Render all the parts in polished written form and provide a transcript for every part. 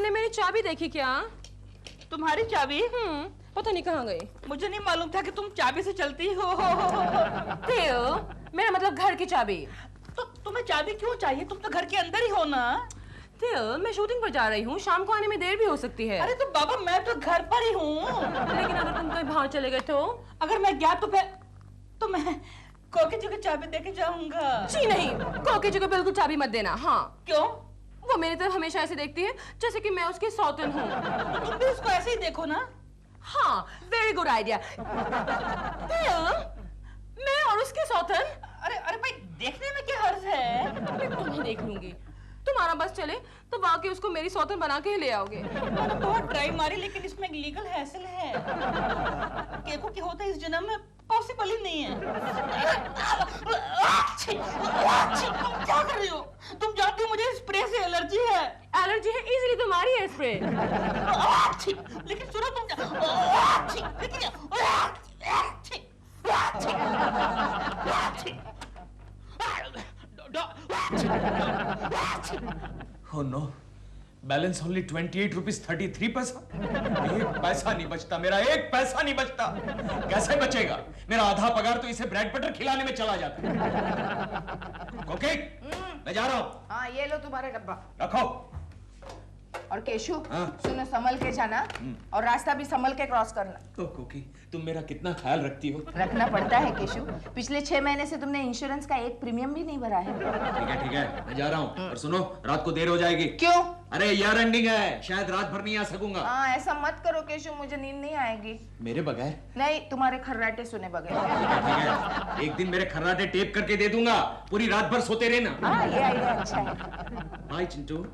तुमने मेरी चाबी देखी क्या? तुम्हारी चाबी? पता नहीं कहाँ गई। मुझे नहीं मालूम था कि तुम चाबी से चलती हो। मेरा मतलब घर की चाबी। तो तुम्हें चाबी क्यों चाहिए? तुम तो घर के अंदर ही हो ना। मैं शूटिंग पर जा रही हूँ, शाम को आने में देर भी हो सकती है। अरे तो बाबा मैं तो घर पर ही हूँ। लेकिन अगर तुम कहीं बाहर चले गए तो? अगर मैं गया तो मैं कोकी जी को चाबी देके जाऊंगा। जी नहीं, कोकी जी को बिल्कुल चाबी मत देना। हाँ। क्यों? वो मेरी तरफ हमेशा ऐसे देखती है जैसे कि मैं उसकी सौतन हूँ। तो तुम भी उसको ऐसे ही देखो ना। हाँ, वेरी गुड आइडिया। मैं और उसकी सौतन? अरे भाई देखने में क्या हर्ज है? मैं तुम्हें देख लूंगी। तुम्हारा बस चले तो वाकई उसको मेरी सौतन बना के ही ले आओगे। मैंने बहुत ट्राई मारी लेकिन इसमें एक लीगल हैसल है। केको के होता इस जन्म में पॉसिबल ही नहीं है। तुम क्या कर रही हो? तुम जानती हो मुझे स्प्रे से एलर्जी है। एलर्जी है इजीली तुम्हारी है स्प्रे। लेकिन सुनो तुम Oh no, balance only 28 rupees 33 पैसा। एक पैसा नहीं बचता, मेरा एक पैसा नहीं बचता। कैसे बचेगा? मेरा आधा पगार तो इसे ब्रेड बटर खिलाने में चला जाता है। ओके, मैं जा रहा हूँ। हाँ ये लो तुम्हारा डब्बा। रखो। और केशु, हाँ? सुनो संभल के जाना और रास्ता भी संभल के क्रॉस करना। तो कोकी, तुम मेरा कितना ख्याल रखती हो। रखना पड़ता है केशु, पिछले 6 महीने से तुमने इंश्योरेंस का एक प्रीमियम भी नहीं भरा है। ठीक है, मैं जा रहा हूँ। और सुनो, रात को देर हो जाएगी। क्यों? अरे ईयर एंडिंग है, शायद रात भर नहीं आ सकूंगा। हाँ ऐसा मत करो केशु, मुझे नींद नहीं आएगी। मेरे बगैर? नहीं, तुम्हारे खर्राटे सुने बगैर। ठीक है, एक दिन मेरे खर्राटे टेप करके दे दूंगा, पूरी रात भर सोते रहना। हाँ ये आइडिया अच्छा है। Bye Chintu.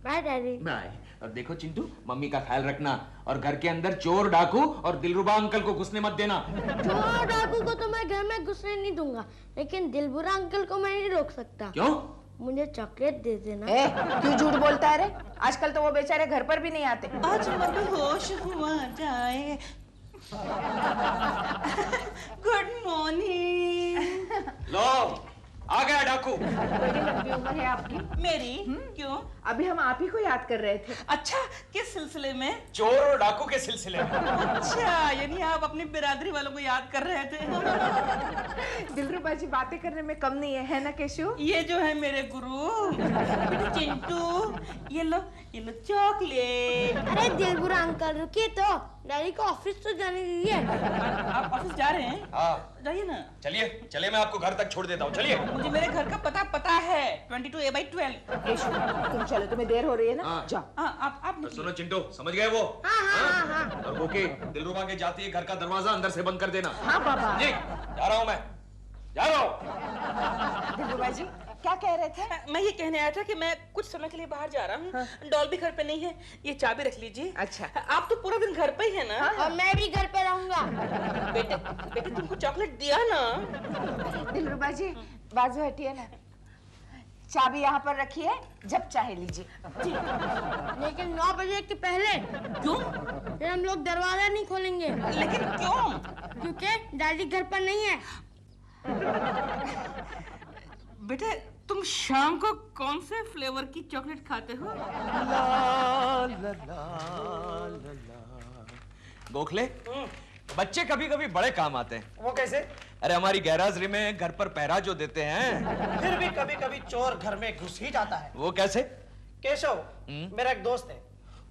Bye daddy. Bye. और देखो चिंटू, मम्मी का ख्याल रखना और घर के अंदर चोर डाकू और दिलरुबा अंकल को घुसने मत देना। चोर डाकू को तो मैं घर में घुसने नहीं दूंगा, लेकिन दिलबुरा अंकल को मैं नहीं रोक सकता। क्यों? मुझे चॉकलेट दे देना। क्यों झूठ बोलता है रे? आजकल तो वो बेचारे घर पर भी नहीं आते। आज मैं होश हुआ जाए। Good morning. लो, आ गया डाकू। बड़ी लंबी उम्र है आपकी। मेरी? क्यों? अभी हम आप ही को याद कर रहे थे। अच्छा, किस सिलसिले में? चोर और डाकू के सिलसिले में। अच्छा, यानी आप अपनी बिरादरी वालों को याद कर रहे थे। दिलरुबा जी बातें करने में कम नहीं है ना केशु? ये जो है मेरे गुरु बेटा चिंटू, ये लो चॉकलेट। अरे दिलबुरा अंकल रुकिए तो, डैडी को ऑफिस तो जाने दीजिए। आप ऑफिस जा रहे हैं? हाँ। जाइए ना। चलिए मैं आपको घर तक छोड़ देता हूँ, चलिए। मुझे मेरे घर का पता है, 22A/12। केशु तुम चलो, तुम्हें देर हो रही है ना। हाँ। जाओ। हाँ, आप सुनो चिंटू, समझ गए वो? हाँ। और ओके, दिलरुबा के जाती है घर का दरवाजा अंदर से बंद कर देना। हाँ बाबा। जी, जा रहा हूँ मैं। जा रहा हूँ। दिलरुबा जी क्या कह रहे थे? मैं ये कहने आया था कि मैं कुछ समय के लिए बाहर जा रहा हूँ। डॉल भी घर पे नहीं है, ये चाबी रख लीजिए। अच्छा। आप तो पूरा दिन घर पे ही है ना? और मैं भी घर पे रहूंगा। बेटे तुमको चॉकलेट दिया ना? दिलरुबा जी बाजू हटिए ना, चाबी यहाँ पर रखी है, जब चाहे लीजिए। लेकिन 9 बजे के पहले। क्यों? फिर हम लोग दरवाजा नहीं खोलेंगे। लेकिन क्यों? क्योंकि डैडी घर पर नहीं है। बेटे तुम शाम को कौन से फ्लेवर की चॉकलेट खाते हो? गोखले, बच्चे कभी कभी बड़े काम आते हैं। वो कैसे? अरे हमारी गैराजरी में घर पर पहरा जो देते हैं। फिर भी कभी कभी चोर घर में घुस ही जाता है। वो कैसे? केशव मेरा एक दोस्त है,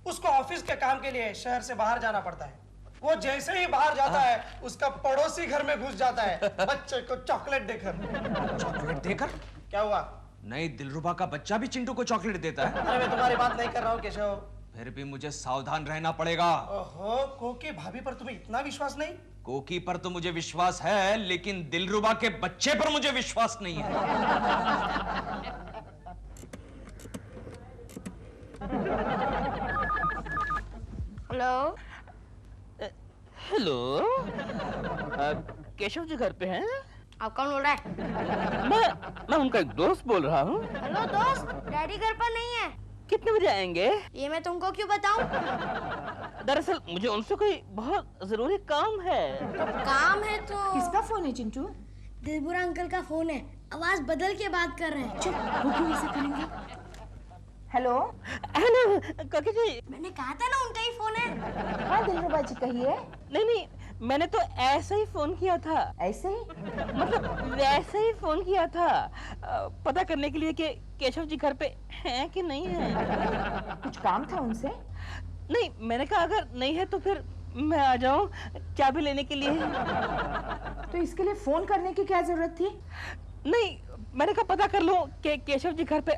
उसको ऑफिस के काम के लिए शहर से बाहर जाना पड़ता है। वो जैसे ही बाहर जाता है, उसका पड़ोसी घर में घुस जाता है बच्चे को चॉकलेट देकर। चॉकलेट देकर? क्या हुआ? नहीं, दिलरुबा का बच्चा भी चिंटू को चॉकलेट देता है। अरे मैं तुम्हारी बात नहीं कर रहा हूँ केशव। फिर भी मुझे सावधान रहना पड़ेगा। ओहो, कोकी भाभी पर तुम्हें इतना विश्वास नहीं? कोकी पर तो मुझे विश्वास है, लेकिन दिलरुबा के बच्चे पर मुझे विश्वास नहीं है। हेलो। हेलो, केशव जी घर पे हैं? आप कौन बोल रहा है? मैं उनका एक दोस्त बोल रहा हूँ। हेलो दोस्त, डैडी घर पर नहीं है। कितने बजे आएंगे? ये मैं तुमको क्यों बताऊं? दरअसल मुझे उनसे कोई बहुत जरूरी काम है। काम है तो? किसका फोन है चिंटू? दिलबुरा अंकल का फोन है, आवाज बदल के बात कर रहे हैं। चुप, वो क्यों ऐसा करेंगे? हेलो। हेलो काकी जी। मैंने कहा था ना उनका ही फोन है। हाँ दिलरुबा जी कहिए। नहीं, मैंने तो ऐसे ही फोन किया था। ऐसे ही? मतलब वैसे ही फोन किया था, पता करने के लिए कि केशव जी घर पे हैं कि नहीं है। कुछ काम था उनसे? नहीं, मैंने कहा अगर नहीं है तो फिर मैं आ जाऊं चाबी लेने के लिए। तो इसके लिए फोन करने की क्या जरूरत थी? नहीं, मैंने कहा पता कर लूं कि केशव जी घर पे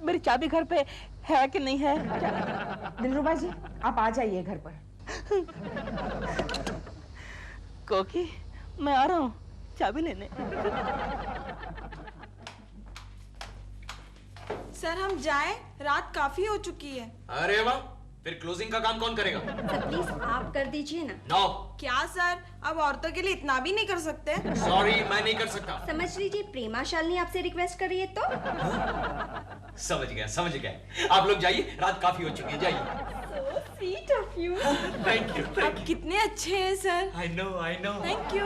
मेरी चाबी घर पे है कि नहीं है। दिलरुबा जी आप आ जाइए घर पर। कोकी मैं आ रहा हूँ चाबी लेने। सर हम जाएं, रात काफी हो चुकी है। अरे वाह, फिर क्लोजिंग का काम कौन करेगा? सर प्लीज आप कर दीजिए ना। नो। क्या सर, अब औरतों के लिए इतना भी नहीं कर सकते? सॉरी, मैं नहीं कर सकता। समझ लीजिए प्रेमा शालिनी आपसे रिक्वेस्ट कर रही है तो। समझ गया। आप लोग जाइए, रात काफी हो चुकी है, जाइए। Sweet of you. Thank you. आप कितने अच्छे हैं sir. I know. Thank you.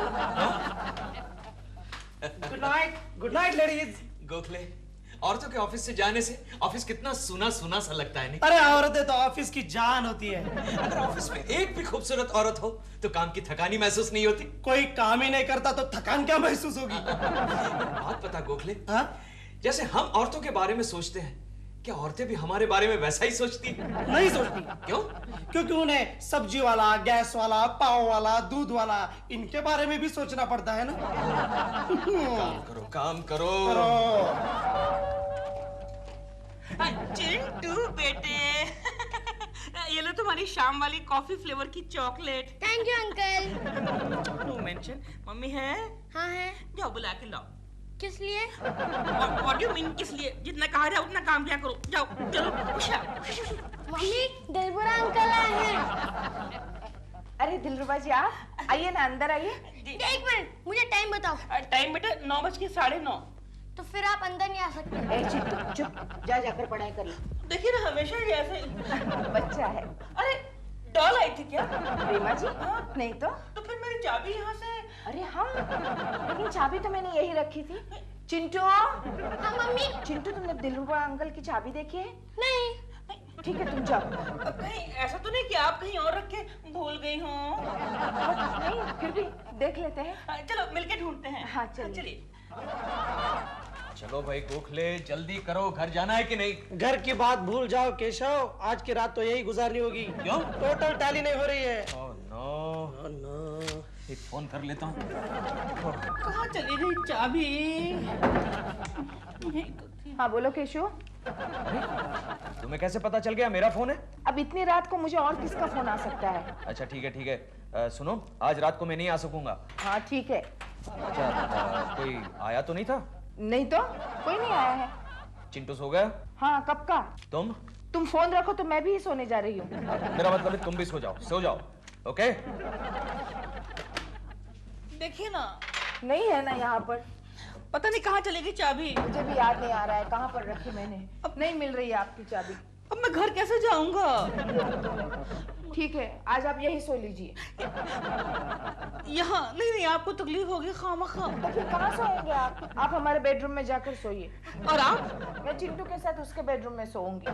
Good night ladies. Gokhale, औरतों के ऑफिस से जाने से ऑफिस कितना सुना सा लगता है नहीं? अरे औरतें तो ऑफिस की जान होती है। अगर ऑफिस में एक भी खूबसूरत औरत हो तो काम की थकानी महसूस नहीं होती। कोई काम ही नहीं करता तो थकान क्या महसूस होगी? बात पता गोखले, हाँ? जैसे हम औरतों के बारे में सोचते हैं, क्या औरतें भी हमारे बारे में वैसा ही सोचती हैं? नहीं सोचती। क्यों? क्योंकि उन्हें सब्जी वाला, गैस वाला, पाव वाला, दूध वाला, इनके बारे में भी सोचना पड़ता है ना। काम करो। चिंटू बेटे, ये लो तुम्हारी शाम वाली कॉफी फ्लेवर की chocolate. Thank you uncle. No mention. Mummy है? हाँ है। जाओ बुला के लाओ। किस लिए? व्हाट डू यू मीन किस लिए? जितना कहा जाए उतना काम किया करो। जाओ चलो। मम्मी दिलबुरा अंकल आए हैं। अरे दिलरुबा जी आप आइए ना, अंदर आइए। एक मिनट मुझे टाइम बताओ। टाइम बेटा 9:09। तो फिर आप अंदर नहीं आ सकते। ए चिट्टू चुप, जा जाकर पढ़ाई कर लो। देखिए ना हमेशा ही ऐसे। बच्चा है। अरे डॉल आई थी क्या? प्रेमा जी नहीं तो। तो फिर मेरी चाबी यहाँ से। अरे हाँ, लेकिन चाबी तो मैंने यही रखी थी। चिंटू। हाँ मम्मी। चिंटू तुमने दिलरुबा अंकल की चाबी देखी है? नहीं। ठीक है तुम जाओ। कहीं ऐसा तो नहीं कि आप कहीं और रख के भूल गई हो? नहीं फिर भी देख लेते हैं। चलो मिलके ढूंढते हैं। हाँ, चलिए। चलिए। चलो भाई गोखले, जल्दी करो, घर जाना है कि नहीं? घर की बात भूल जाओ केशव, आज की रात तो यही गुजारनी होगी। क्यों? टोटल टैली नहीं हो रही है। Oh no. एक फोन कर लेता हूँ। कहाँ चली गई चाबी? हाँ बोलो केशव। तुम्हें कैसे पता चल गया मेरा फोन है? अब इतनी रात को मुझे और किसका फोन आ सकता है? अच्छा ठीक है। सुनो, आज रात को मैं नहीं आ सकूंगा। हाँ ठीक है। अच्छा, कोई आया तो नहीं था? नहीं तो कोई नहीं आया है। चिंटू सो गया? हाँ कब का? तुम फोन रखो तो मैं भी सोने जा रही हूँ। मेरा मतलब है तुम भी सो जाओ। ओके? देखिए ना, नहीं है ना यहाँ पर। पता नहीं कहाँ चली गई चाबी। मुझे भी याद नहीं आ रहा है कहाँ पर रखी मैंने। अब नहीं मिल रही है आपकी चाबी। अब मैं घर कैसे जाऊंगा? ठीक है आज आप यही सो लीजिए। यहाँ नहीं, आपको तकलीफ होगी खामखा। तो फिर कहाँ सोएंगे आप? आप हमारे बेडरूम में जाकर सोइए। और आप? मैं चिंटू के साथ उसके बेडरूम में सोऊंगी।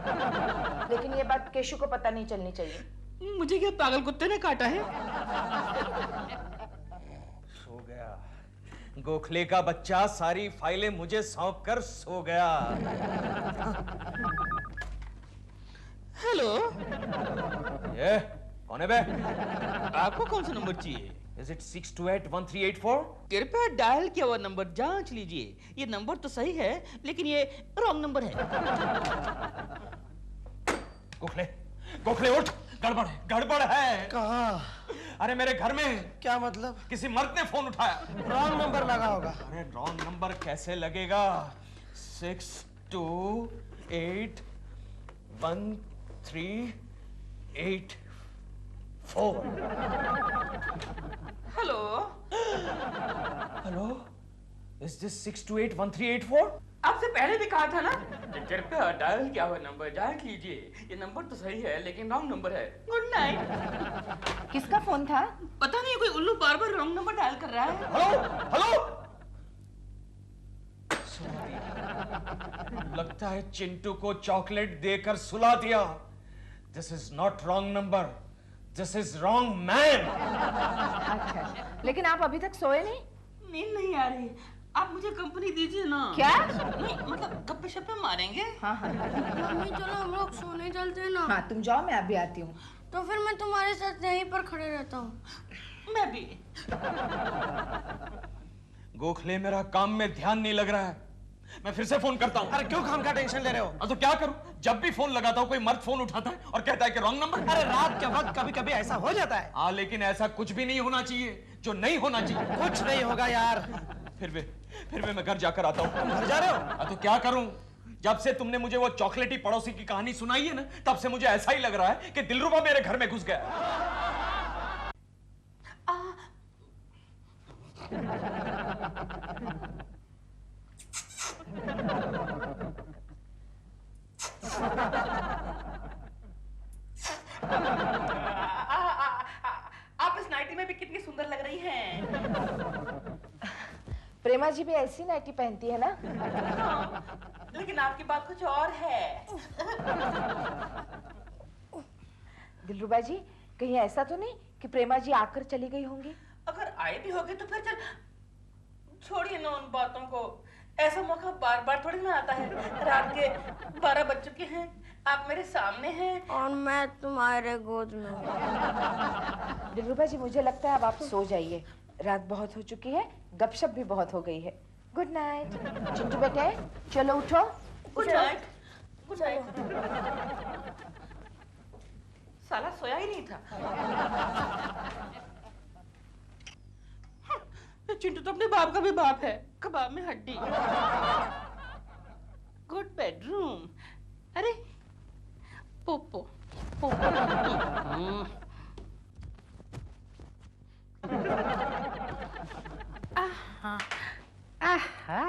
लेकिन ये बात केशु को पता नहीं चलनी चाहिए। मुझे क्या पागल कुत्ते ने काटा है? सो गया। गोखले का बच्चा सारी फाइलें मुझे सौंप कर सो गया। हेलो, ये कौन है बे? आपको कौन सा नंबर चाहिए? Is it 6281384? कृपया डायल किया हुआ नंबर जांच लीजिए। ये नंबर तो सही है लेकिन ये रॉन्ग नंबर है। गोखले उठ, गड़बड़ है। कहाँ? अरे मेरे घर में। क्या मतलब? किसी मर्द ने फोन उठाया। रॉन्ग नंबर लगा होगा। अरे रॉन्ग नंबर कैसे लगेगा? 6281384। Hello, Is this 6281384? आपसे पहले भी कहा था ना कि कृपया डायल किया हुआ नंबर जांच लीजिए। ये नंबर तो सही है लेकिन रॉन्ग नंबर है। Good night. किसका फोन था? पता नहीं कोई उल्लू बार बार रॉन्ग नंबर डायल कर रहा है। हेलो। लगता है चिंटू को चॉकलेट देकर सुला दिया। This is not wrong number, this is wrong man. अच्छा, लेकिन आप अभी तक सोए नहीं? नींद नहीं आ रही, आप मुझे कंपनी दीजिए ना। क्या? नहीं मतलब गप्पे शप्पे मारेंगे। हाँ हाँ मम्मी चलो हम लोग सोने चलते हैं ना। हाँ, तुम जाओ, मैं अभी आती हूँ। तो फिर मैं तुम्हारे साथ यहीं पर खड़े रहता हूँ। मैं भी। गोखले, मेरा काम में ध्यान नहीं लग रहा है, मैं फिर से फोन करता हूँ। अरे क्यों खाम का टेंशन ले रहे हो? तो क्या करूं? जब भी फोन लगाता हूं कोई मर्द फोन उठाता है और कहता है कि रॉन्ग नंबर। अरे रात के वक्त कभी कभी ऐसा हो जाता है। हाँ, लेकिन ऐसा कुछ भी नहीं होना चाहिए जो नहीं होना चाहिए। कुछ नहीं होगा यार। फिर भी मैं घर जाकर आता हूँ। घर जा रहे हो? हाँ, तो क्या करूं? जब से तुमने मुझे वो चॉकलेटी पड़ोसी की कहानी सुनाई है ना, तब से मुझे ऐसा ही लग रहा है कि दिलरुबा मेरे घर में घुस गया। आप इस नाइटी में भी कितनी सुंदर लग रही हैं। प्रेमा जी भी ऐसी नाइटी पहनती है ना? लेकिन आपकी बात कुछ और है। दिलरुबा जी, कहीं ऐसा तो नहीं कि प्रेमा जी आकर चली गई होंगी? अगर आए भी होगे तो फिर चल छोड़िए ना उन बातों को। ऐसा मौका बार बार थोड़ी ना आता है। रात के 12 बज चुके हैं, आप मेरे सामने हैं और मैं तुम्हारे गोद में हूँ। दिलरुबा जी, मुझे लगता है अब आप सो जाइए, रात बहुत हो चुकी है, गपशप भी बहुत हो गई है। Good night. चिंटू बेटे, चलो उठो। Good night. Good night. साला सोया ही नहीं था। चिंटू तो अपने बाप का भी बाप है, कबाब में हड्डी। Good bedroom. अरे पोपो पोपो। आहा आहा,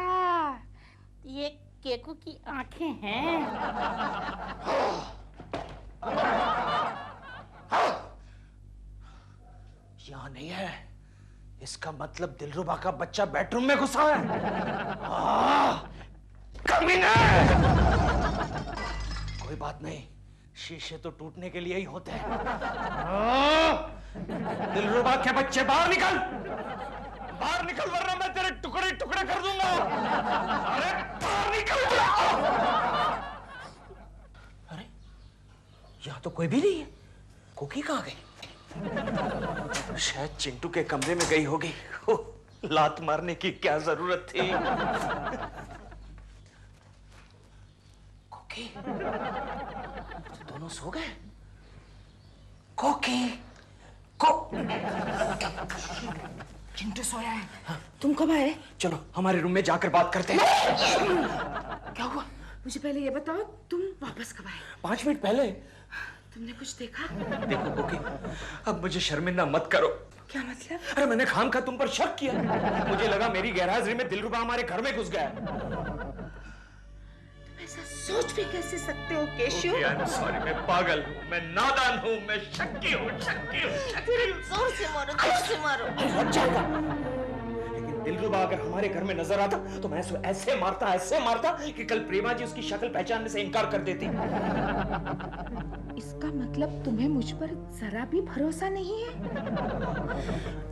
ये केकू की आंखें हैं। यहाँ नहीं है, इसका मतलब दिलरुबा का बच्चा बेडरूम में घुसा है। कमीने! कोई बात नहीं, शीशे तो टूटने के लिए ही होते हैं। दिलरुबा के बच्चे बाहर निकल, बाहर निकल, वरना मैं तेरे टुकड़े टुकड़े कर दूंगा। अरे बाहर निकल! अरे यहाँ तो कोई भी नहीं है। कुकी कहाँ गई? शायद चिंटू के कमरे में गई होगी। लात मारने की क्या जरूरत थी? कोकी, तो दोनों सो गए? कोकी, चिंटू सोया है। हाँ। तुम कब आए? चलो हमारे रूम में जाकर बात करते हैं। क्या हुआ? मुझे पहले ये बताओ, तुम वापस कब आए? 5 मिनट पहले। तुमने कुछ देखा? देखो कोकी, अब मुझे शर्मिंदा मत करो। क्या मतलब? अरे मैंने खाम खा तुम पर शक किया। मुझे लगा मेरी गैरहाजिरी में दिलरुबा हमारे घर में घुस गया। तुम ऐसा सोच भी कैसे सकते हो केशु? सॉरी, मैं पागल हूँ, मैं नादान हूँ, मैं शक्की हूँ, शक्की हूँ। जोर से मारो, जोर से मारो। लग जाएगा। लेकिन दिलरुबा अगर हमारे घर में नजर आता तो मैं उसको ऐसे मारता कि कल प्रेमा जी उसकी शक्ल पहचानने से इनकार कर देती। इसका मतलब तुम्हें मुझ पर जरा भी भरोसा नहीं है?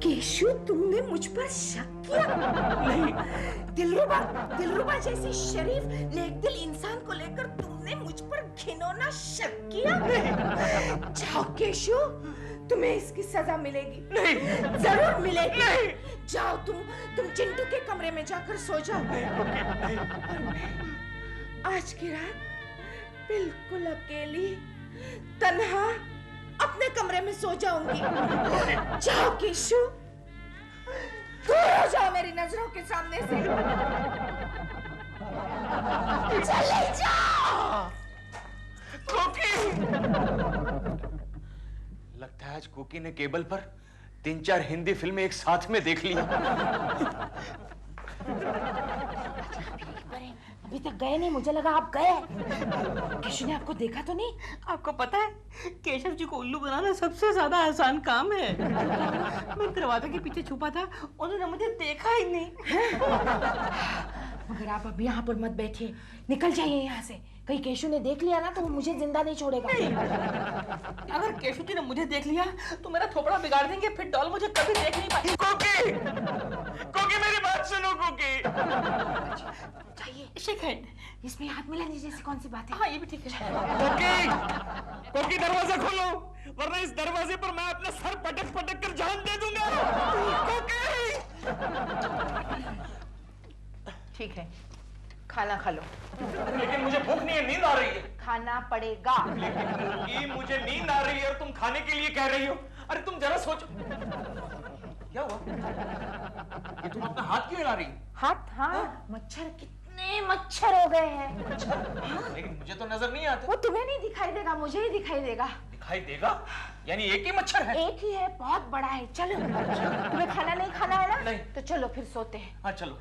केशु, तुमने मुझ पर शक किया? नहीं। दिलरुबा जैसी शरीफ नेकदिल इंसान को लेकर तुमने मुझ पर घिनौना शक किया? जाओ केशु, तुम्हें इसकी सजा मिलेगी। नहीं, जरूर मिलेगी। नहीं। जाओ, तुम चिंटू के कमरे में जाकर सो जाओ। नहीं। आज की रात बिल्कुल अकेली, तन्हा अपने कमरे में सो जाऊंगी। जाओ केशु, दूर हो जाओ मेरी नजरों के सामने से। चले जाओ। कोकी! लगता है आज कोकी ने केबल पर 3-4 हिंदी फिल्में एक साथ में देख ली। अभी तक गए नहीं, मुझे लगा आप गए। केशव ने आपको देखा तो नहीं? आपको पता है केशव जी को उल्लू बनाना सबसे ज्यादा आसान काम है। मैं दरवाजे के पीछे छुपा था, उन्होंने मुझे देखा ही नहीं। मगर आप अभी यहाँ पर मत बैठिए, निकल जाइए यहाँ से। कहीं केशव ने देख लिया ना तो वो मुझे जिंदा नहीं छोड़ेगा। अगर केशव जी ने मुझे देख लिया तो मेरा थोपड़ा बिगाड़ देंगे, फिर डॉल मुझे कभी देख नहीं पाएगी। कोकी, कोकी मेरी बात सुनो कोकी। चाहिए शेक हैंड। इसमें हाथ मिलाने जैसी कौन सी बात है? हाँ ये भी ठीक है। कोकी, कोकी दरवाजा खोलो, वरना इस दरवाजे पर मैं अपना सर पटक पटक कर जान दे दूंगा। कोकी। ठीक है, खाना खा लो। लेकिन मुझे भूख नहीं है, नींद आ रही है। खाना पड़ेगा। लेकिन कोकी मुझे नींद आ रही है और तुम खाने के लिए कह रही हो। अरे तुम जरा सोचो। क्या हुआ? ये तुम अपना हाथ क्यों हिला रही हो? हाथ? हाँ, मच्छर, कितने मच्छर हो गए हैं। लेकिन मुझे तो नजर नहीं आते। वो तुम्हें नहीं दिखाई देगा, मुझे ही दिखाई देगा। दिखाई देगा? यानी एक ही मच्छर है? एक ही है, बहुत बड़ा है। चलो, तुम्हें खाना नहीं खाना है ना? नहीं। तो चलो फिर सोते हैं। हाँ चलो।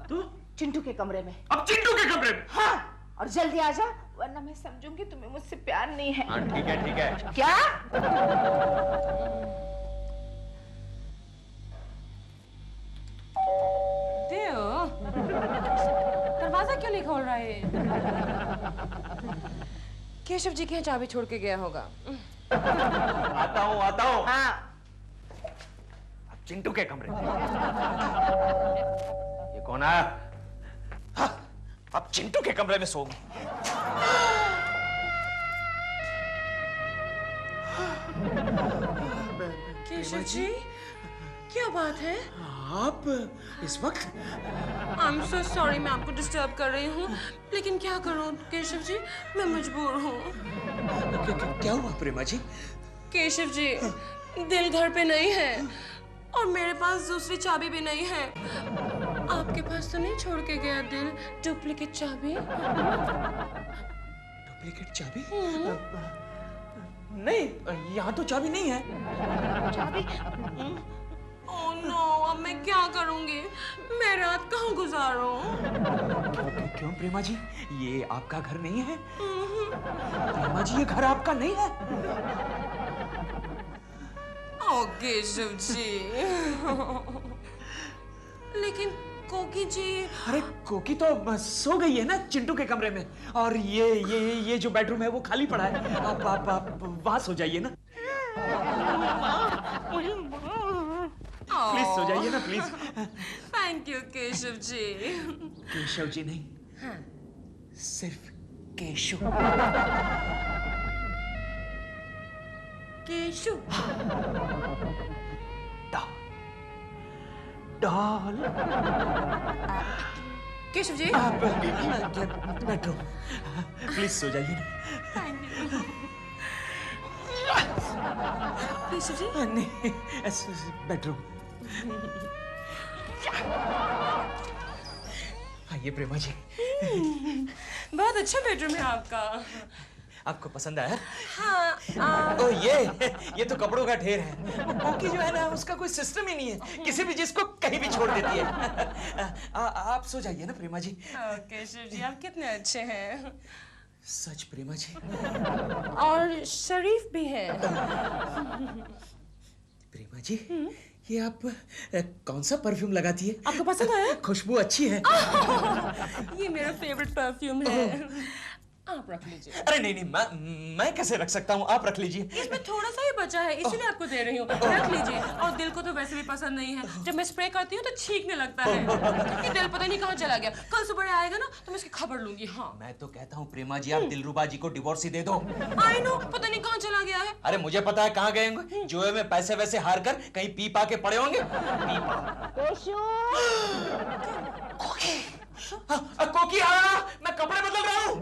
तू चिंटू के कमरे में। अब चिंटू के कमरे में? हाँ, और जल्दी आ जा, वरना मैं समझूंगी तुम्हें मुझसे प्यार नहीं है। हाँ ठीक है ठीक है। क्या? दरवाजा क्यों नहीं खोल रहा है? केशव जी के यहाँ चाबी छोड़ के गया होगा। आता हूँ आता हूँ। हाँ। अब चिंटू के कमरे में। ये कौन आया? हाँ, अब चिंटू के कमरे में सोऊंगी। केशव जी, क्या बात है? आप इस वक्त? I'm so sorry, मैं आपको डिस्टर्ब कर रही हूँ, लेकिन क्या करूँ केशव जी, मैं मजबूर हूँ। क्या हुआ प्रेमा जी? केशव जी, दिल घर पे नहीं है और मेरे पास दूसरी चाबी भी नहीं है। आपके पास तो नहीं छोड़ के गया दिल डुप्लीकेट चाबी? डुप्लीकेट चाबी? नहीं, यहाँ तो चाबी नहीं है। चाबी? ओह नो, अब मैं क्या करूँगी? मैं रात कहाँ गुजारूँ? क्यों प्रेमा जी? ये आपका घर नहीं है? प्रेमा जी, ये घर आपका नहीं है? ओह केशव जी। लेकिन कोकी जी। अरे कोकी तो सो गई है ना चिंटू के कमरे में, और ये जो बेडरूम है वो खाली पड़ा है। आप वहां सो जाइए ना। प्लीज सो जाइए ना please. Thank you Keshav ji. Keshav ji नहीं, हाँ, सिर्फ Keshu. Keshu? Doll. Keshav ji? Bedroom, please सो जाइए ना। केशव जी? नहीं, बेडरूम। आइए प्रेमा जी। बहुत अच्छा बेडरूम है आपका। आपको पसंद आया? हाँ। ओ ये तो कपड़ों का ढेर है। वो कोकी जो है ना, उसका कोई सिस्टम ही नहीं है, किसी भी चीज को कहीं भी छोड़ देती है। आप सो जाइए ना प्रेमा जी। केशव जी, आप कितने अच्छे हैं। सच प्रेमा जी। और शरीफ भी है। प्रेमा जी, ये आप कौन सा परफ्यूम लगाती है? आपको पसंद आया? खुशबू अच्छी है। ये मेरा फेवरेट परफ्यूम है। आप रख लीजिए। अरे नहीं, मैं कैसे रख सकता हूँ, आप रख लीजिए। इसमें थोड़ा सा ही बचा है, इसीलिए आपको दे रही हूँ। रख लीजिए। और दिल को तो वैसे भी पसंद नहीं है, जब मैं स्प्रे करती हूँ तो छींकने लगता है। ये दिल पता नहीं कहाँ चला गया। कल सुबह आएगा ना तो मैं इसकी खबर लूंगी। हाँ, मैं तो कहता हूँ प्रेमा जी, आप दिलरुबा जी को डिवोर्स ही दे दो। आई नो, पता नहीं कहाँ चला गया है। अरे मुझे पता है कहाँ गए होंगे। जुए में पैसे वैसे हार कर कहीं पी पा के पड़े होंगे। कोकी आया, मैं कपड़े बदल रहा हूँ।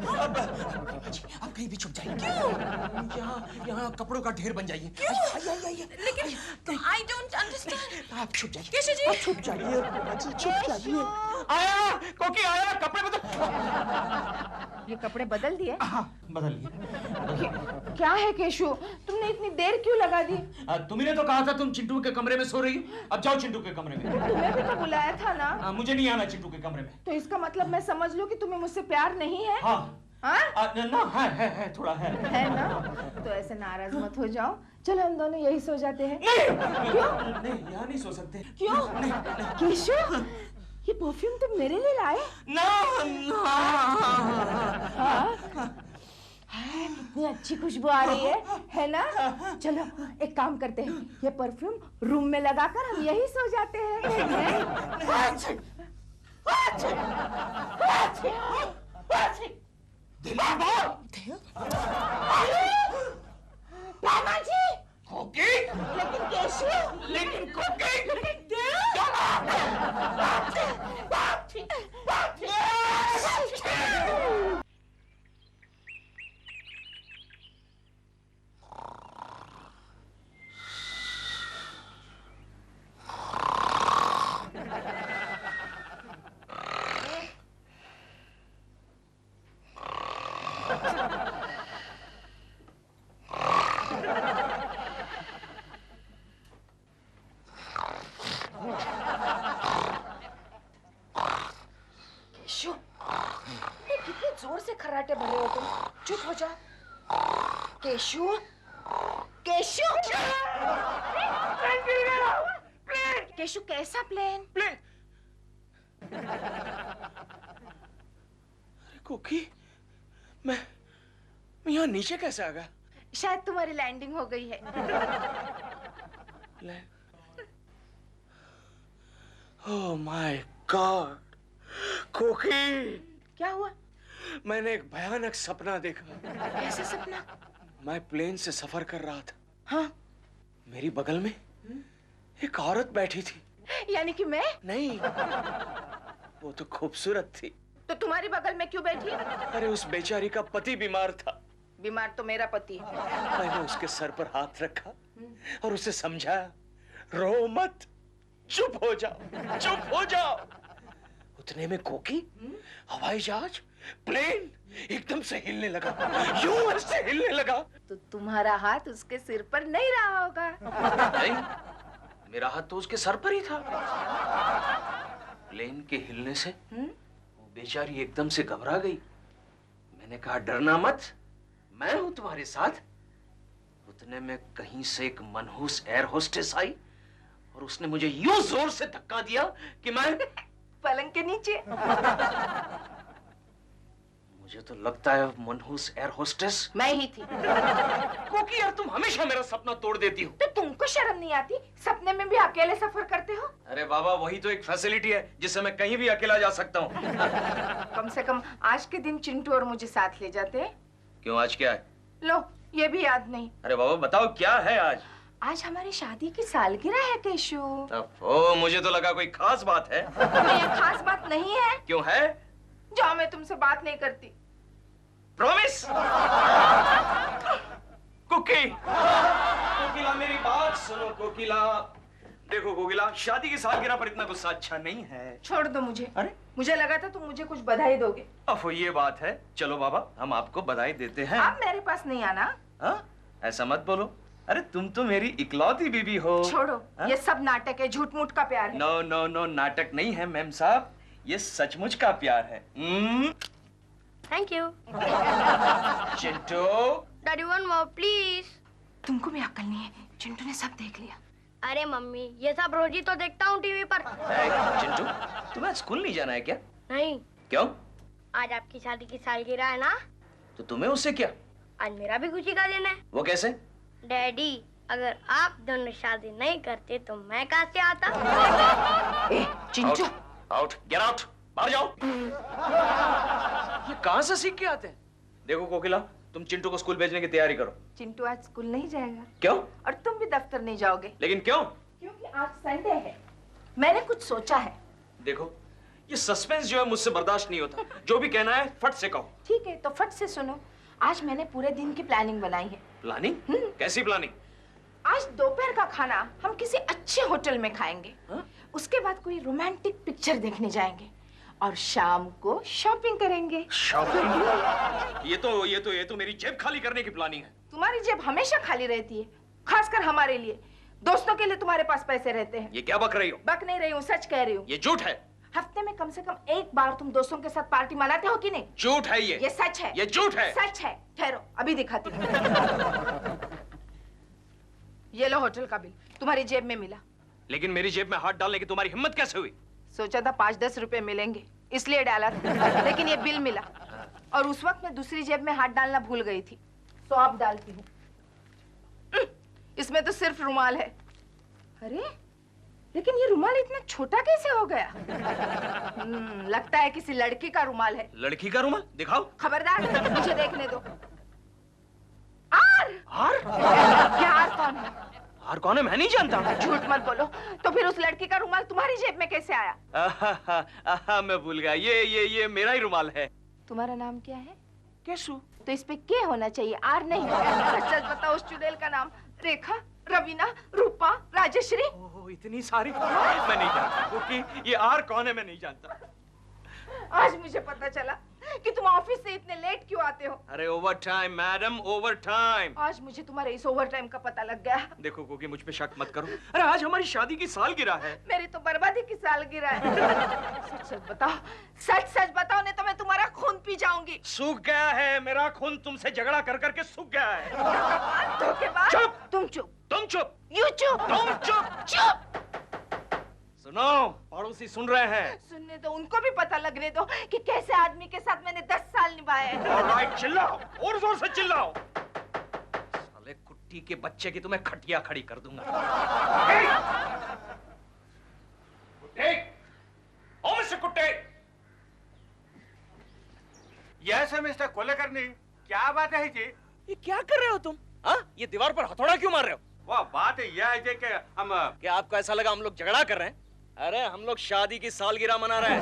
आप कहीं भी छुप जाइए। क्यों? यहाँ कपड़ों का ढेर बन जाइए। लेकिन आई डोंट अंडरस्टैंड। आप छुप जाइए। केशव जी? छुप जाइए, छुप जाइए। आया, कोकी आया, कपड़े बदल। ये कपड़े बदल दिए? हाँ, बदल लिए। क्या है केशु, तुमने इतनी देर क्यों लगा दी? तुम्ही ने तो कहा था तुम चिंटू के कमरे में सो रही हो। अब जाओ चिंटू के कमरे में। तुम्हें भी तो बुलाया था ना। मुझे नहीं आना चिंटू के कमरे में। तो इसका मतलब मैं समझ लूं कि तुम्हें मुझसे प्यार नहीं है? हाँ। हाँ? ना है थोड़ा है। है ना? तो ऐसे नाराज मत हो जाओ, चलो हम दोनों यही सो जाते हैं। नहीं, क्यों? नहीं, यहाँ नहीं सो सकते। क्यों? केशु, ये परफ्यूम तुम मेरे लिए लाए? ना। कितनी अच्छी खुशबू आ रही है ना? चलो एक काम करते हैं, ये परफ्यूम रूम में लगाकर हम यही सो जाते हैं। पामा जी, खोकी, लेकिन केशु, लेकिन खोकी, केशु, ये कितने जोर से खर्राटे भर रहे हो तुम? चुप हो जा। केशु, केशु, केशु कैसा प्लेन? खोकी, मैं यहाँ नीचे कैसे आ गया? शायद तुम्हारी लैंडिंग हो गई है। ओह माय गॉड, खोकी, क्या हुआ? मैंने एक भयानक सपना देखा। कैसा सपना? मैं प्लेन से सफर कर रहा था। हाँ? मेरी बगल में एक औरत बैठी थी। यानी कि मैं? नहीं, वो तो खूबसूरत थी। तो तुम्हारी बगल में क्यों बैठी? अरे उस बेचारी का पति बीमार था। बीमार तो मेरा पति है। मैंने उसके सर पर हाथ रखा और उसे समझाया, रो मत, चुप हो जाओ, चुप हो जाओ। उतने में खोकी, हवाई जहाज, प्लेन एकदम से हिलने लगा, यूं ऐसे हिलने लगा। तो तुम्हारा हाथ उसके सिर पर नहीं रहा होगा। नहीं, मेरा हाथ तो उसके सर पर ही था। प्लेन के हिलने से वो बेचारी एकदम से घबरा गई। मैंने कहा, डरना मत, मैं हूं तुम्हारे साथ। उतने में कहीं से एक मनहूस एयर होस्टेस आई और उसने मुझे यूं जोर से धक्का दिया कि मैं पलंग के नीचे। मुझे तो लगता है मनहूस एयर होस्टेस मैं ही थी। क्योंकि यार तुम हमेशा मेरा सपना तोड़ देती हो। तो तुमको शर्म नहीं आती? सपने में भी अकेले सफर करते हो? अरे बाबा, वही तो एक फैसिलिटी है जिससे मैं कहीं भी अकेला जा सकता हूँ। कम से कम आज के दिन चिंटू और मुझे साथ ले जाते। क्यों, आज क्या है? लो, ये भी याद नहीं। अरे बाबा बताओ, क्या है आज? आज हमारी शादी की सालगिरह है केशु। ओ, मुझे तो लगा कोई खास बात है। ये खास बात नहीं है। क्यों है? जाओ, मैं तुमसे बात नहीं करती। प्रॉमिस? कुकी, कोकिला मेरी बात सुनो कोकिला। देखो कोकिला, शादी की सालगिरह पर इतना गुस्सा अच्छा नहीं है। छोड़ दो मुझे। अरे, मुझे लगा था तुम मुझे कुछ बधाई दोगे। अब ये बात है। चलो बाबा, हम आपको बधाई देते हैं। आप मेरे पास नहीं आना। हाँ? ऐसा मत बोलो। अरे तुम तो मेरी इकलौती बीबी हो। छोड़ो, हा? ये सब नाटक है, झूठ मूठ का प्यार है। नो नो नो, नाटक नहीं है मेम साहब, ये सचमुच का प्यार है। Thank you. Chintu, daddy one more please. तुमको भी अक्ल नहीं है, चिंटू ने सब देख लिया। अरे मम्मी, ये सब रोज ही तो देखता हूँ टीवी पर। चिंटू, तुम्हें स्कूल नहीं जाना है क्या? नहीं। क्यों? आज आपकी शादी की सालगिरह है ना? तो तुम्हें उससे क्या? आज मेरा भी खुशी का दिन है। वो कैसे? डैडी, अगर आप दोनों शादी नहीं करते तो मैं कहाँ से आता? ए, चिंटू, आउट, गेट आउट, बाहर जाओ। ये कहाँ से सीख के आते हैं? देखो कोकिला, तुम चिंटू को स्कूल भेजने की तैयारी करो। चिंटू आज स्कूल नहीं जाएगा। क्यों? और तुम भी दफ्तर नहीं जाओगे। लेकिन क्यों? क्योंकि आज संडे है। मैंने कुछ सोचा है। देखो, ये सस्पेंस जो है मुझसे बर्दाश्त नहीं होता। जो भी कहना है फट से कहो। ठीक है, तो फट से सुनो। आज मैंने पूरे दिन की प्लानिंग बनाई है। प्लानिंग? कैसी प्लानिंग? आज दोपहर का खाना हम किसी अच्छे होटल में खाएंगे। उसके बाद कोई रोमांटिक पिक्चर देखने जाएंगे और शाम को शॉपिंग करेंगे। शॉपिंग? ये तो मेरी जेब खाली करने की प्लानिंग है। तुम्हारी जेब हमेशा खाली रहती है, खासकर हमारे लिए। दोस्तों के लिए तुम्हारे पास पैसे रहते हैं। ये क्या बक रही हो? बक नहीं रही हूँ, सच कह रही हूँ। ये झूठ है। हफ्ते में कम से कम एक बार तुम दोस्तों के साथ पार्टी मनाते हो कि नहीं? झूठ है ये। ये सच है। ये झूठ है। सच है। ठहरो, अभी दिखाती हूँ। ये लो होटल का बिल, तुम्हारी जेब में मिला। लेकिन मेरी जेब में हाथ डालने की तुम्हारी हिम्मत कैसे हुई? सोचा था 5-10 रुपए मिलेंगे, इसलिए डाला था, लेकिन ये बिल मिला। और उस वक्त मैं दूसरी जेब में हाथ डालना भूल गई थी, तो अब डालती हूँ। इसमें तो सिर्फ रुमाल है। अरे, लेकिन ये रुमाल इतना छोटा कैसे हो गया? लगता है किसी लड़की का रुमाल है। लड़की का रुमाल? दिखाओ। खबरदार, मुझे देखने दो। आर! आर? क्या आर कौन है? आर कौन है? मैं नहीं जानता। झूठ मत बोलो। तो फिर उस लड़की का रुमाल तुम्हारी जेब में कैसे आया? मैं भूल गया। ये मेरा ही रुमाल है। तुम्हारा नाम क्या है? केशु। तो इस पे के होना चाहिए, आर नहीं। सच बताओ, उस चुड़ैल का नाम रेखा, रवीना, रूपा, राजश्री। ओह, इतनी सारी। मैं नहीं जानता क्योंकि ये आर कौन है मैं नहीं जानता। आज मुझे पता चला कि तुम ऑफिस से इतने लेट क्यों आते हो। अरे over time madam, over time. आज मुझे तुम्हारे इस ओवर टाइम का पता लग गया। देखो क्योंकि मुझ पे शक मत करो। अरे आज हमारी शादी की सालगिरह है। मेरी तो बर्बादी की सालगिरह है। सच बताओ, सच बताओ, नहीं तो मैं तुम्हारा खून पी जाऊंगी। सूख गया है मेरा खून, तुमसे झगड़ा कर करके सूख गया है। धोखेबाज। चुप। तुम चुप। तुम चुप। यू चुप। तुम चुप। चुप। सुनो, पड़ोसी सुन रहे हैं। सुनने दो, उनको भी पता लगने दो कि कैसे आदमी के साथ मैंने 10 साल निभाए हैं। ऑलराइट, चिल्लाओ और जोर से चिल्लाओ। साले कुट्टी के बच्चे की तुम्हें खटिया खड़ी कर दूंगा। कुट्टे! ओ मिस्टर कुट्टे! यस मिस्टर कुलकर्णी, क्या बात है जी? ये क्या कर रहे हो तुम? हाँ? ये दीवार पर हथौड़ा क्यों मार रहे हो? वो बात यह है जी कि हम क्या आपको ऐसा लगा हम लोग झगड़ा कर रहे हैं? अरे हम लोग शादी की सालगिरह मना रहे हैं।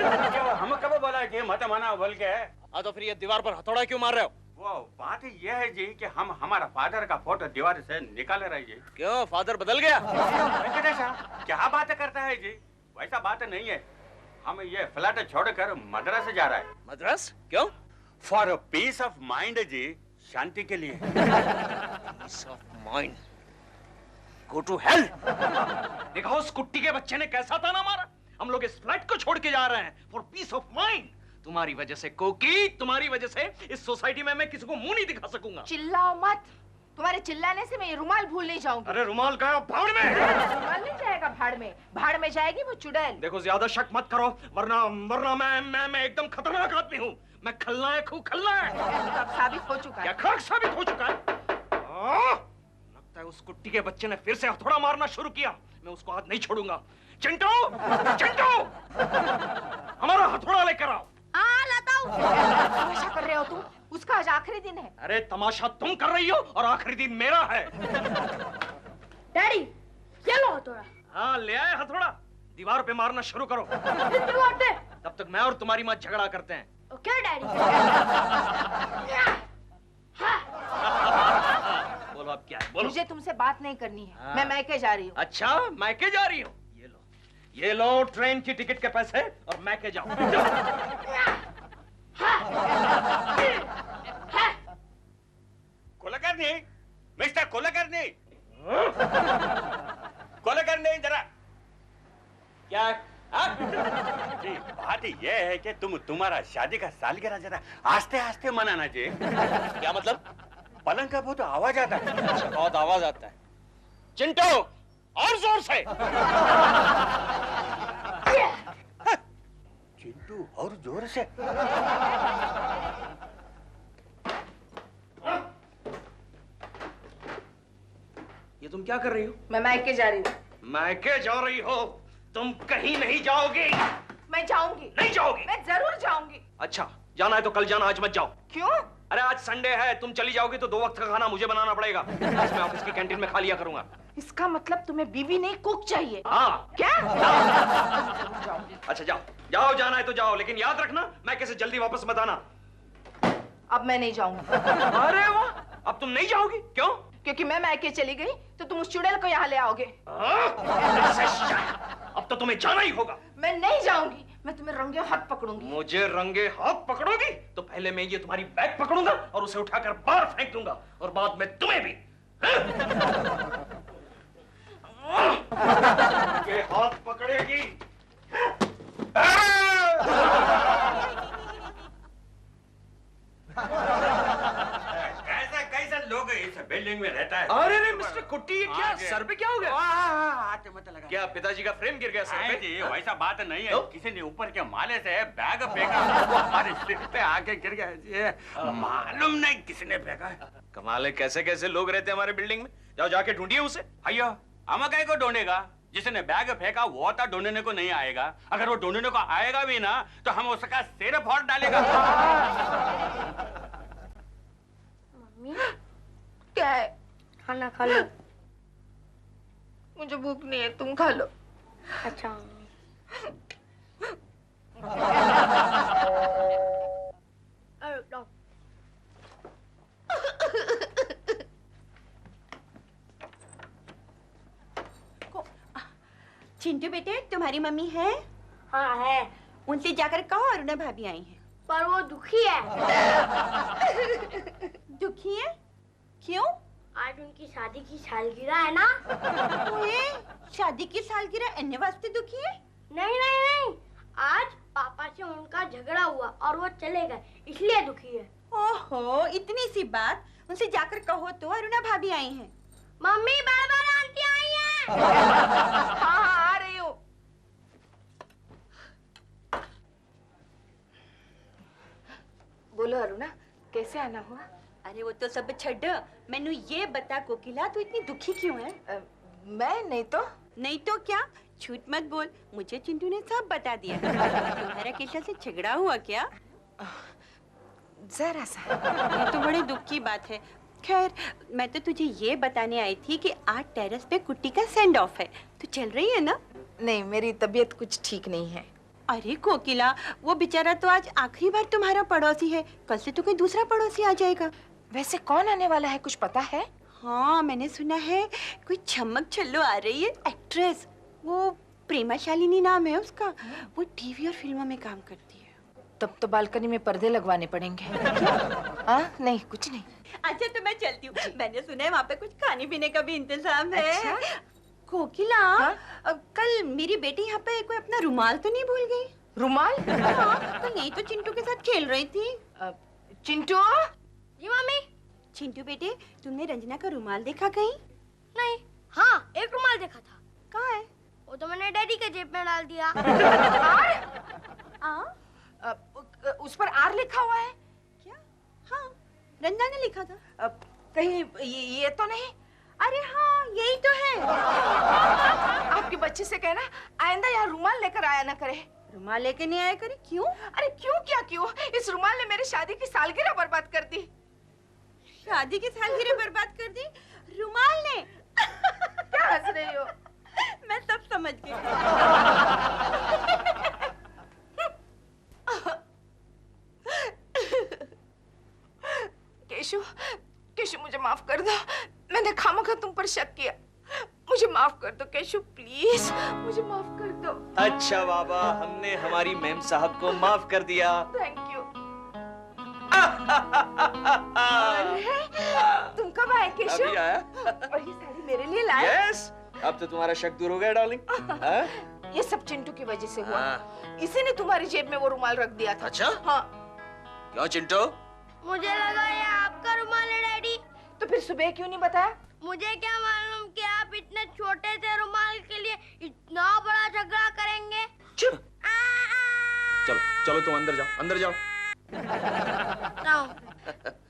हम कब बोला कि मत मना बोल के? हाँ तो फिर ये दीवार पर हथौड़ा क्यों मार रहे हो? वो बात यह है जी कि हम हमारा फादर का फोटो दीवार से निकाल रहे जी। क्यों, फादर बदल गया? क्या बात करता है जी? वैसा बात नहीं है। हम ये फ्लैट छोड़कर मद्रास जा रहा है। मद्रास? क्यों? फॉर पीस ऑफ माइंड जी, शांति के लिए। Peace of mind? Go to hell. देखो उस कुट्टी के बच्चे ने कैसा ताना मारा। हम लोग इस फ्लैट को छोड़ के जा रहे हैं फॉर पीस ऑफ माइंड। तुम्हारी वजह से कोकी, तुम्हारी वजह से इस सोसाइटी में मैं किसी को मुंह नहीं दिखा सकूंगा। चिल्लाओ मत, तुम्हारे चिल्लाने से मैं ये रुमाल भूल नहीं जाऊंगी। अरे रुमाल का भाड़ में। रुमाल नहीं जाएगा भाड़ में, भाड़ में जाएगी वो चुड़ैल। देखो ज्यादा शक मत करो, वरना मैं एकदम खतरनाक आदमी हूँ। मैं खलनायक हूँ, खलनायक। तो अब साबित हो चुका क्या है। खाक साबित हो चुका है? लगता है उस कुट्टी के बच्चे ने फिर से हथौड़ा मारना शुरू किया। मैं उसको हाथ नहीं छोड़ूंगा। चिंटू, चिंटू, हमारा हथौड़ा लेकर आओ। लाता हूँ। तमाशा कर रहे हो तुम? उसका आज आखिरी दिन है। अरे तमाशा तुम कर रही हो और आखिरी दिन मेरा है। डैडी, ये लो हथौड़ा। हाँ ले आए हथौड़ा। दीवार पे मारना शुरू करो। तब तक मैं और तुम्हारी माँ झगड़ा करते हैं। Okay daddy. बोलो अब क्या है, बोलो। मुझे तुमसे बात नहीं करनी है। हाँ। मैं मैके जा रही हूँ। अच्छा मैके जा रही हो? ये लो ट्रेन की टिकट के पैसे और मैके जाओ। कुलकर्णी, मिस्टर कुलकर्णी, कुलकर्णी जरा। क्या है? जी बात यह है कि तुम्हारा शादी का सालगिरह जरा आस्ते आस्ते मनाना जी। क्या मतलब? पलंग का बहुत आवाज आता है। अच्छा, बहुत आवाज आता है। चिंटू और जोर से। चिंटू और जोर से। ये तुम क्या कर रही हो? मैं मैके जा रही हूँ। मैके जा रही हो? तुम कहीं नहीं जाओगी। मैं जाऊंगी। नहीं जाओगी? मैं जरूर जाऊंगी। अच्छा जाना है तो कल जाना, आज मत जाओ। क्यों? अरे आज संडे है, तुम चली जाओगी तो 2 वक्त का खाना मुझे बनाना पड़ेगा। आज मैं ऑफिस की कैंटीन में खा लिया करूंगा। इसका मतलब तुम्हें बीवी नहीं कुक चाहिए? हाँ। क्या? अच्छा जाओ जाओ, जाना है तो जाओ, लेकिन याद रखना मैं कैसे जल्दी वापस मत आना। अब मैं नहीं जाऊंगी। अरे वाह, अब तुम नहीं जाओगी? क्यों? क्योंकि मैं मैके चली गई तो तुम उस चुड़ैल को यहाँ ले आओगे। अब तो तुम्हें जाना ही होगा। मैं नहीं जाऊंगी। मैं तुम्हें रंगे हाथ पकड़ूंगी। मुझे रंगे हाथ पकड़ोगी तो पहले मैं ये तुम्हारी बैग पकड़ूंगा और उसे उठाकर बाहर फेंक दूंगा और बाद में तुम्हें भी। ये हाथ पकड़ेगी। कैसे लोग इस बिल्डिंग में रहता है? अरे रे मिस्टर कुट्टी, ये क्या सर पे क्या हो गया? हाथ मत लगा। क्या पिताजी का फ्रेम गिर गया सर पे? जी वैसा बात नहीं है, किसी ने ऊपर के माले से बैग फेंका, वो हमारे सिर पे आके गिर गया। ये मालूम नहीं किसने फेंका है। कमाल है, कैसे कैसे लोग रहते हैं हमारे बिल्डिंग में। जाओ जाके ढूंढिए उसे। भैया हम कहीं को ढूंढेगा? जिसने बैग फेंका वो तो ढूंढने को नहीं आएगा। अगर वो ढूंढने को आएगा भी ना तो हम उसका सिर फोड़ डालेगा। मम्मी क्या है? खाना खा लो। मुझे भूख नहीं है, तुम खा लो। अच्छा अरे लो। चिंटू बेटे, तुम्हारी मम्मी है? हाँ है, उनसे जाकर कहो अरुणा भाभी आई हैं। पर वो दुखी है। दुखी है? क्यों? आज उनकी शादी की सालगिरह है ना। ओए, शादी की सालगिरह अन्य वास्ते दुखी है? नहीं नहीं नहीं, आज पापा से उनका झगड़ा हुआ और वो चले गए, इसलिए दुखी है। ओहो, इतनी सी बात, उनसे जाकर कहो तो अरुणा भाभी आई हैं। मम्मी बड़बड़ आंटी आई है। हाँ आ रही हूँ। बोलो अरुणा, कैसे आना हुआ? अरे वो तो सब छड्ड, मैनू ये बता कोकिला, तू इतनी दुखी क्यों है? मैं नहीं तो। नहीं तो क्या? झूठ मत बोल, मुझे चिंटू ने सब बता दिया। तुम्हारा केशव से झगड़ा हुआ क्या? जरा सा। ये तो बड़े दुख की बात है। खैर, मैं तो तुझे ये बताने आई थी कि आज टेरेस पे कुट्टी का सेंड ऑफ है। तू चल रही है ना? नहीं, मेरी तबीयत कुछ ठीक नहीं है। अरे कोकिला, वो बेचारा तो आज आखिरी बार तुम्हारा पड़ोसी है, कल से तो कोई दूसरा पड़ोसी आ जाएगा। वैसे कौन आने वाला है, कुछ पता है? हाँ, मैंने सुना है कोई छमक छल्लो आ रही है, एक्ट्रेस। वो प्रेमा शालिनी नाम है उसका। वो टीवी और फिल्मों में काम करती है। तब तो बालकनी में पर्दे लगवाने पड़ेंगे। हाँ, नहीं कुछ नहीं। अच्छा तो मैं चलती हूँ। मैंने सुना है वहाँ पे कुछ खाने पीने का भी इंतजाम है। अच्छा? कोकिला, हाँ? कल मेरी बेटी यहाँ पे कोई अपना रुमाल तो नहीं भूल गई? रुमाल? हाँ, कल यही तो चिंटू के साथ खेल रही थी। चिंटू? जी मम्मी। चिंटू बेटे, तुमने रंजना का रुमाल देखा कहीं? नहीं, हाँ एक रुमाल देखा था। कहाँ है? वो तो मैंने डैडी के जेब में डाल दिया। उस पर आर लिखा हुआ है क्या? हाँ, रंजना ने लिखा था। कहीं ये तो नहीं? अरे हाँ, यही तो है। आपके बच्चे से कहना आइंदा यहाँ रुमाल लेकर आया ना करे। रुमाल लेके नहीं आया करे? क्यों? अरे क्यों क्या क्यों? इस रुमाल ने मेरी शादी की सालगिरह बर्बाद कर दी। शादी की सालगिरह बर्बाद कर दी रुमाल ने? क्या हंस रही हो? मैं सब समझ गई। केशु, केशु मुझे माफ कर दो। मैंने खामखा तुम पर शक किया। मुझे माफ कर दो केशु, प्लीज मुझे माफ कर दो। अच्छा बाबा, हमने हमारी मैम साहब को माफ कर दिया। Thank you. अरे, तुम कब आए केशु? अभी आया। और ये साड़ी मेरे लिए लाए? यस, अब तो तुम्हारा शक दूर हो गया डार्लिंग। ये सब चिंटू की वजह से हुआ। हाँ। इसी ने तुम्हारी जेब में वो रुमाल रख दिया था। अच्छा? हाँ। क्यों चिंटू? मुझे लगा ये आपका रुमाल है डैडी। तो फिर सुबह क्यों नहीं बताया? मुझे क्या मालूम कि आप इतने छोटे से रुमाल के लिए इतना बड़ा झगड़ा करेंगे। चुप। चलो चलो, तुम अंदर जाओ, अंदर जाओ।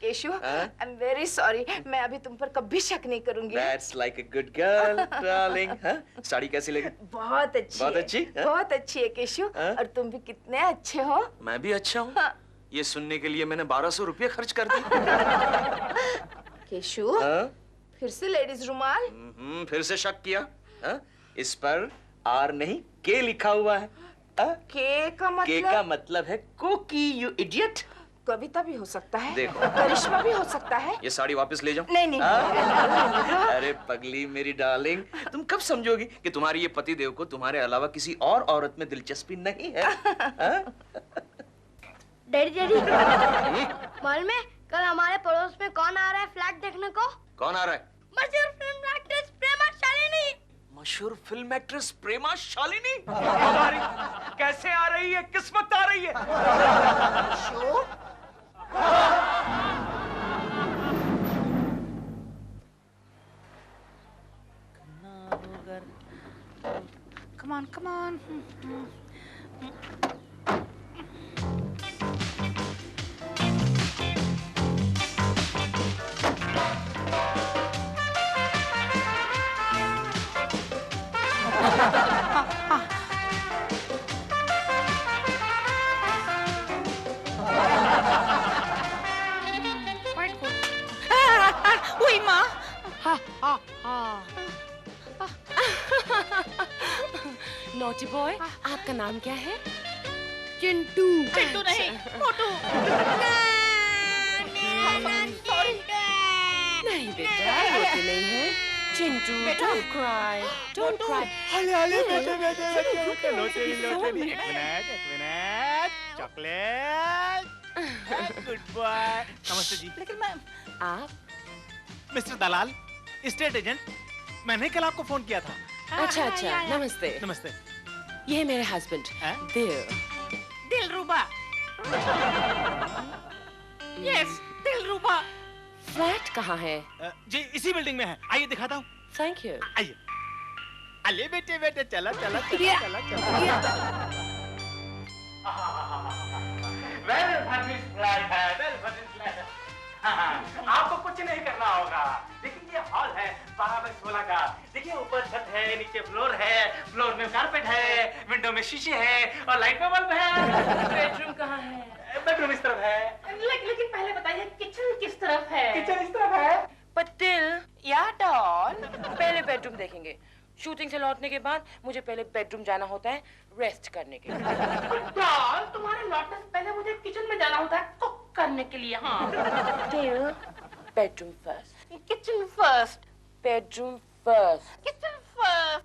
Keshu, I am very sorry. मैं अभी तुम पर कभी शक नहीं करूंगी। That's like a good girl, darling. हाँ? साड़ी कैसी लगी? बहुत अच्छी बहुत है। अच्छी? हाँ? बहुत अच्छी है केशु। हाँ? और तुम भी कितने अच्छे हो। मैं भी अच्छा हूँ। हाँ। ये सुनने के लिए मैंने 1200 रुपये खर्च कर दिए। केशु, हाँ? फिर से लेडीज रुमाल? फिर से शक किया? हाँ? इस पर आर नहीं के लिखा हुआ है। हाँ? के का मतलब? के का मतलब है कोकी, यू इडियट। कविता भी हो सकता है, देखो। करिश्मा भी हो सकता है। ये साड़ी वापस ले जाओ। नहीं नहीं, अरे पगली मेरी डार्लिंग, तुम कब समझोगी कि तुम्हारी ये पति देव को तुम्हारे अलावा किसी और औरत में दिलचस्पी नहीं है? डैडी डैडी, मालूम है कल हमारे पड़ोस में कौन आ रहा है फ्लैट देखने को? कौन आ रहा है? मशहूर फिल्म एक्ट्रेस प्रेमा शालिनी। मशहूर फिल्म एक्ट्रेस प्रेमा शालिनी? हमारी कैसे आ रही है? किस्मत आ रही है। Come on, come on. Quite good. Uy, ma. Naughty boy, आपका नाम क्या है? चिंटू। चिंटू नहीं, मोटू। नहीं बेटा, रोते नहीं है। Chintu, don't cry, don't cry. Chocolate. Good boy. नमस्ते जी। लेकिन मैं आप? मिस्टर दलाल, स्टेट एजेंट। मैंने कल आपको फोन किया था। अच्छा, नमस्ते। नमस्ते। ये है मेरे हस्बैंड, देव। दिलरुबा। यस, दिलरुबा। फ्लैट कहाँ है? जी इसी बिल्डिंग में है, आइए दिखाता हूँ। Thank you. आइए। अले बेटे बेटे, चला चला चला चला चला। वेल फर्निश्ड फ्लैट है, वेल फर्निश्ड फ्लैट है। आपको कुछ नहीं करना होगा। देखिए ये हॉल है 12x16 का। देखिए ऊपर छत है, नीचे फ्लोर है, फ्लोर में कारपेट है, विंडो में शीशे है और लाइट में बल्ब है। बेडरूम कहाँ है? बेडरूम इस तरफ है। लेकिन पहले बताइए किचन किस तरफ है? किचन इस तरफ है। पतिल, या डॉल। पहले बेडरूम देखेंगे। शूटिंग से लौटने के बाद मुझे पहले बेडरूम जाना होता है रेस्ट करने के लिए। डॉल, तुम्हारे लौटने से पहले मुझे किचन में जाना होता है कुक करने के लिए। हाँ। Bedroom first. Kitchen first. Bedroom first. Kitchen first.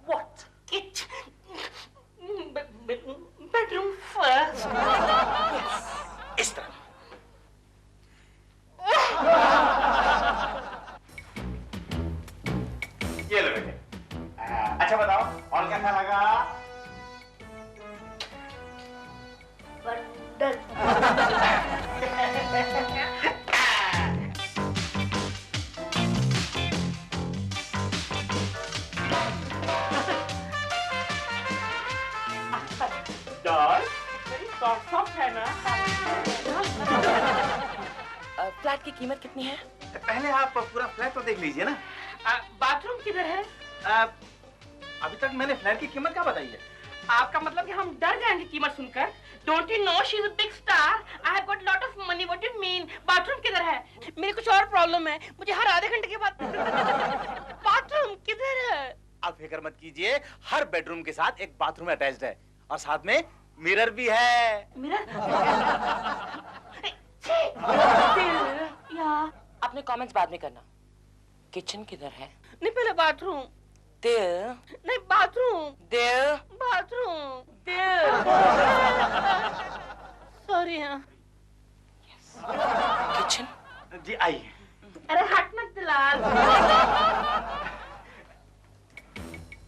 What? Bedroom first. इस तरफ। ये लो बेटे। अच्छा बताओ और कैसा लगा? डॉल, मेरी सॉफ्ट है ना? फ्लैट की कीमत कितनी है? पहले आप पूरा फ्लैट तो देख लीजिए ना। बाथरूम किधर है? अभी तक मैंने फ्लैट की कीमत क्या बताई है? आपका मतलब कि हम डर जाएंगे कीमत सुनकर? Don't you know she's a big star? I have got lot of money. What do you mean? Bathroom किधर है? मेरी कुछ और प्रॉब्लम है। मुझे हर आधे घंटे के बाद बाथरूम किधर है? आप फिक्र मत कीजिए, हर बेडरूम के साथ एक बाथरूम अटैच्ड है और साथ में मिरर भी है। मिरर? या अपने कमेंट्स बाद में करना। किचन किधर है? नहीं, पहले बाथरूम। दिल, नहीं, बाथरूम। दिल, बाथरूम। दिल। सॉरी हाँ। किचन? जी आइए। अरे हट मत दिलाल।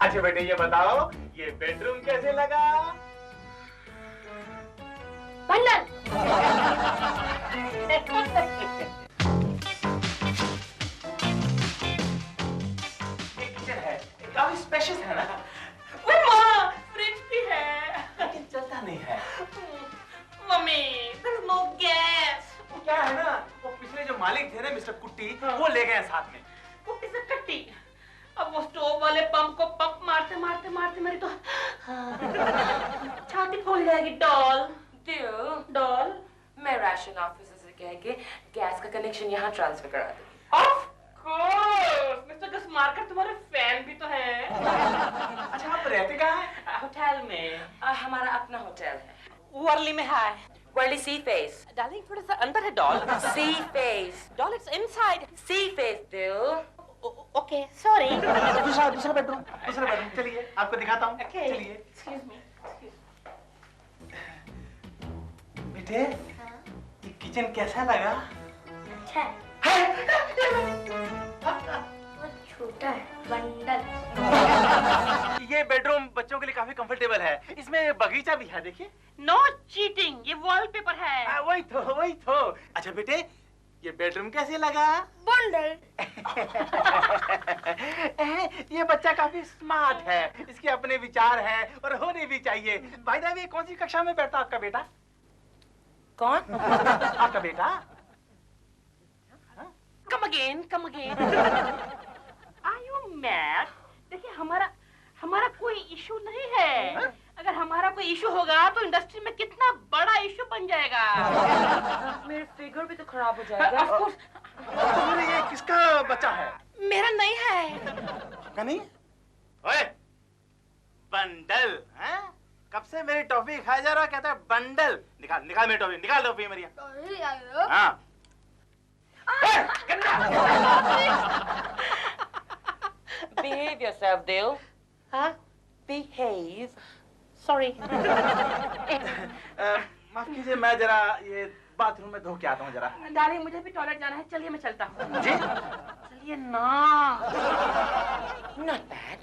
अच्छा बेटे ये बताओ, ये बेडरूम कैसे लगा? बंडल। काफी स्पेशियस है ना? माँ, फ्रिज भी है लेकिन चलता नहीं है। Mummy, there's no gas। वो क्या है ना, वो पिछले जो मालिक थे ना मिस्टर कुट्टी, वो ले गए साथ में। कुट्टी से कट्टी। अब वो स्टोव वाले पंप को पंप मारते मारते मारते मेरी तो छाती फूल जाएगी। डॉल। दिल, डॉल। मैं राशन ऑफिसर से कह के गैस का कनेक्शन यहाँ ट्रांसफर करा दूंगी। Of course, mister Gus Marker तुम्हारे फैन भी तो है। अच्छा आप रहते कहाँ हैं? होटल में। हमारा अपना होटल है। वर्ली में है। वर्ली सी फेस। डार्लिंग थोड़ा सा अंदर है doll. Sea face. Doll it's inside. Sea face दिल। Okay sorry. दूसरा बेडरूम चलिए आपको दिखाता हूँ। Okay. चलिए एक्सक्यूज मी। बेटे ये किचन कैसा लगा? अच्छा छोटा है बंडल। ये बेडरूम बच्चों के लिए काफी कंफर्टेबल है। इसमें बगीचा भी है देखिए। नो चीटिंग, ये वॉलपेपर है। वही तो। अच्छा बेटे ये बेडरूम कैसे लगा? बंडल। ये बच्चा काफी स्मार्ट है, इसके अपने विचार हैं और होने भी चाहिए। भाई साहब ये कौन सी कक्षा में बैठता आपका बेटा? कौन? आपका बेटा? Come again. Are you mad? देखिए हमारा कोई इशू नहीं है। अगर हमारा कोई इशू होगा तो इंडस्ट्री में कितना बड़ा इशू बन जाएगा। मेरे फिगर भी तो खराब हो जाएगा। Of course, ये किसका बच्चा है? मेरा नहीं है। आपका नहीं? ओए बंडल हैं? कब से मेरी टॉफी खाया जा रहा कहता है बंडल। निकाल मेरी टॉफी, निकाल टॉफी मेरी। हाँ। Behave yourself, दिल। हाँ? Behave। Sorry। माफ कीजिए मैं जरा ये बाथरूम में धो के आता हूँ जरा। डार्लिंग मुझे भी टॉयलेट जाना है, चलिए मैं चलता हूँ। जी? चलिए ना। Not bad।